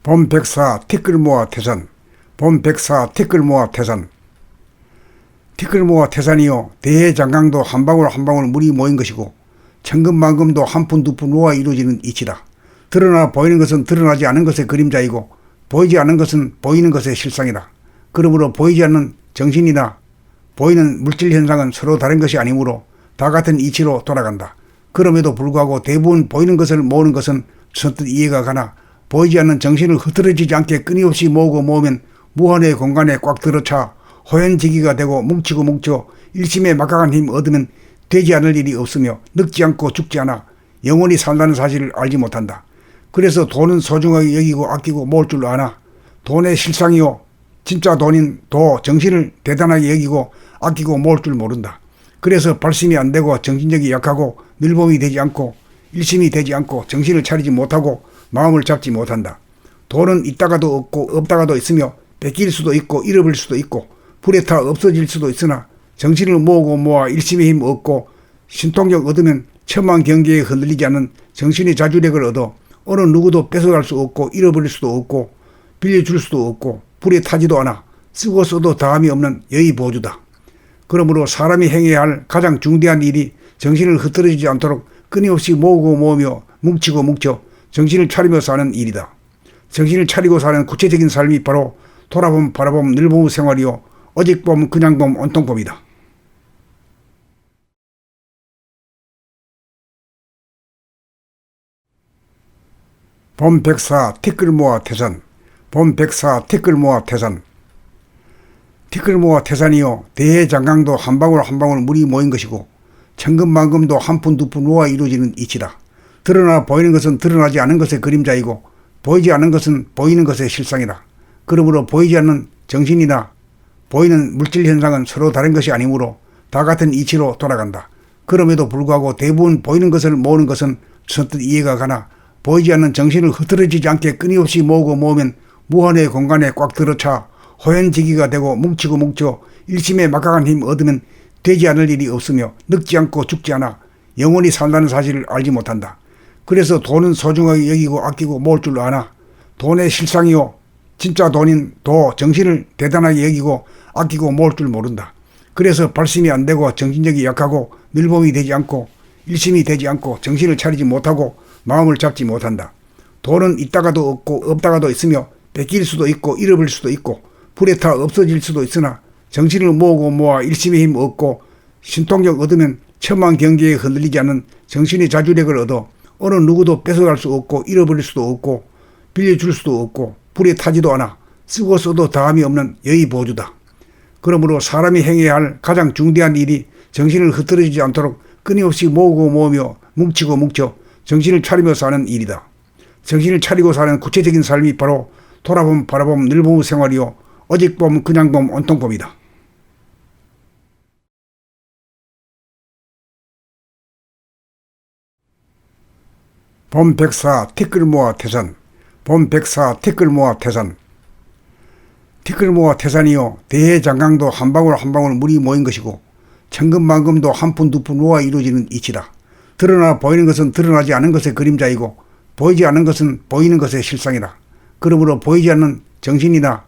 봄백사 티끌 모아 태산. 봄백사 티끌 모아 태산. 티끌 모아 태산이요, 대해장강도 한 방울 한 방울 물이 모인 것이고 천근만금도 한 푼 두 푼 모아 이루어지는 이치다. 드러나 보이는 것은 드러나지 않은 것의 그림자이고 보이지 않는 것은 보이는 것의 실상이다. 그러므로 보이지 않는 정신이나 보이는 물질 현상은 서로 다른 것이 아니므로 다 같은 이치로 돌아간다. 그럼에도 불구하고 대부분 보이는 것을 모으는 것은 선뜻 이해가 가나 보이지 않는 정신을 흐트러지지 않게 끊임없이 모으고 모으면 무한의 공간에 꽉 들어차 호연지기가 되고 뭉치고 뭉쳐 일심에 막강한 힘 얻으면 되지 않을 일이 없으며 늙지 않고 죽지 않아 영원히 산다는 사실을 알지 못한다. 그래서 돈은 소중하게 여기고 아끼고 모을 줄 아나 돈의 실상이요, 진짜 돈인 도 정신을 대단하게 여기고 아끼고 모을 줄 모른다. 그래서 발심이 안 되고 정신력이 약하고 늘봄이 되지 않고 일심이 되지 않고 정신을 차리지 못하고 마음을 잡지 못한다. 돈은 있다가도 없고 없다가도 있으며 뺏길 수도 있고 잃어버릴 수도 있고 불에 타 없어질 수도 있으나 정신을 모으고 모아 일심의 힘 얻고 신통력 얻으면 천만 경계에 흔들리지 않는 정신의 자주력을 얻어 어느 누구도 뺏어갈 수 없고 잃어버릴 수도 없고 빌려줄 수도 없고 불에 타지도 않아 쓰고 써도 다함이 없는 여의보주다. 그러므로 사람이 행해야 할 가장 중대한 일이 정신을 흐트러지지 않도록 끊임없이 모으고 모으며 뭉치고 뭉쳐 정신을 차리며 사는 일이다. 정신을 차리고 사는 구체적인 삶이 바로 돌아봄 바라봄 늘봄의 생활이요, 오직 봄 그냥 봄 온통봄이다. 봄백사 티끌 모아 태산. 봄백사 티끌 모아 태산. 티끌 모아 태산이요, 대해장강도 한 방울 한 방울 물이 모인 것이고 천근만금도 한 푼 두 푼 모아 이루어지는 이치다. 드러나 보이는 것은 드러나지 않은 것의 그림자이고 보이지 않는 것은 보이는 것의 실상이다. 그러므로 보이지 않는 정신이나 보이는 물질 현상은 서로 다른 것이 아니므로 다 같은 이치로 돌아간다. 그럼에도 불구하고 대부분 보이는 것을 모으는 것은 선뜻 이해가 가나 보이지 않는 정신을 흐트러지지 않게 끊임없이 모으고 모으면 무한의 공간에 꽉 들어차 호연지기가 되고 뭉치고 뭉쳐 일심에 막강한 힘 얻으면 되지 않을 일이 없으며 늙지 않고 죽지 않아 영원히 산다는 사실을 알지 못한다. 그래서 돈은 소중하게 여기고 아끼고 모을 줄 아나 돈의 실상이요, 진짜 돈인 도 정신을 대단하게 여기고 아끼고 모을 줄 모른다. 그래서 발심이 안 되고 정신력이 약하고 늘봄이 되지 않고 일심이 되지 않고 정신을 차리지 못하고 마음을 잡지 못한다. 돈은 있다가도 없고 없다가도 있으며 뺏길 수도 있고 잃어버릴 수도 있고 불에 타 없어질 수도 있으나 정신을 모으고 모아 일심의 힘 얻고 신통력 얻으면 천만 경계에 흔들리지 않는 정신의 자주력을 얻어 어느 누구도 뺏어갈 수 없고 잃어버릴 수도 없고 빌려줄 수도 없고 불에 타지도 않아 쓰고 써도 다함이 없는 여의보주다. 그러므로 사람이 행해야 할 가장 중대한 일이 정신을 흐트러지지 않도록 끊임없이 모으고 모으며 뭉치고 뭉쳐 정신을 차리며 사는 일이다. 정신을 차리고 사는 구체적인 삶이 바로 돌아봄 바라봄 늘봄의 생활이요, 오직 봄 그냥 봄 온통봄이다. 봄백사 티끌 모아 태산. 봄백사 티끌 모아 태산. 티끌 모아 태산이요, 대해장강도 한 방울 한 방울 물이 모인 것이고 천근만금도 한 푼 두 푼 모아 이루어지는 이치다. 드러나 보이는 것은 드러나지 않은 것의 그림자이고 보이지 않는 것은 보이는 것의 실상이다. 그러므로 보이지 않는 정신이나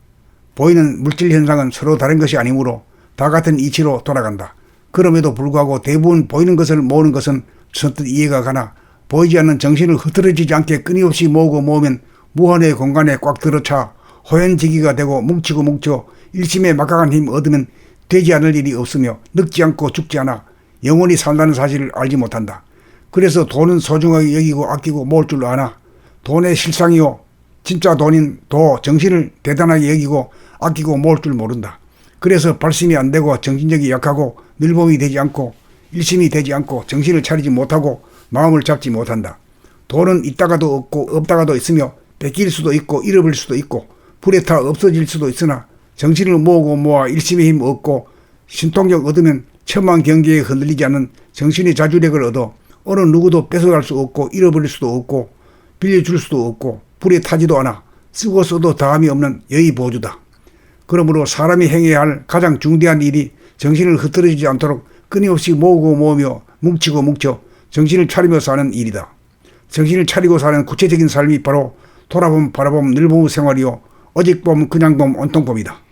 보이는 물질 현상은 서로 다른 것이 아니므로 다 같은 이치로 돌아간다. 그럼에도 불구하고 대부분 보이는 것을 모으는 것은 선뜻 이해가 가나 보이지 않는 정신을 흐트러지지 않게 끊임없이 모으고 모으면 무한의 공간에 꽉 들어차 호연지기가 되고 뭉치고 뭉쳐 일심에 막강한 힘 얻으면 되지 않을 일이 없으며 늙지 않고 죽지 않아 영원히 산다는 사실을 알지 못한다. 그래서 돈은 소중하게 여기고 아끼고 모을 줄 아나 돈의 실상이요, 진짜 돈인 도 정신을 대단하게 여기고 아끼고 모을 줄 모른다. 그래서 발심이 안 되고 정신력이 약하고 늘봄이 되지 않고 일심이 되지 않고 정신을 차리지 못하고 마음을 잡지 못한다. 돈은 있다가도 없고 없다가도 있으며 뺏길 수도 있고 잃어버릴 수도 있고 불에 타 없어질 수도 있으나 정신을 모으고 모아 일심의 힘 얻고 신통력 얻으면 천만 경계에 흔들리지 않는 정신의 자주력을 얻어 어느 누구도 뺏어갈 수 없고 잃어버릴 수도 없고 빌려줄 수도 없고 불에 타지도 않아 쓰고 써도 다함이 없는 여의보주다. 그러므로 사람이 행해야 할 가장 중대한 일이 정신을 흐트러지지 않도록 끊임없이 모으고 모으며 뭉치고 뭉쳐 정신을 차리며 사는 일이다. 정신을 차리고 사는 구체적인 삶이 바로 돌아봄 바라봄 늘봄 생활이요. 어직 봄 그냥 봄 온통봄이다.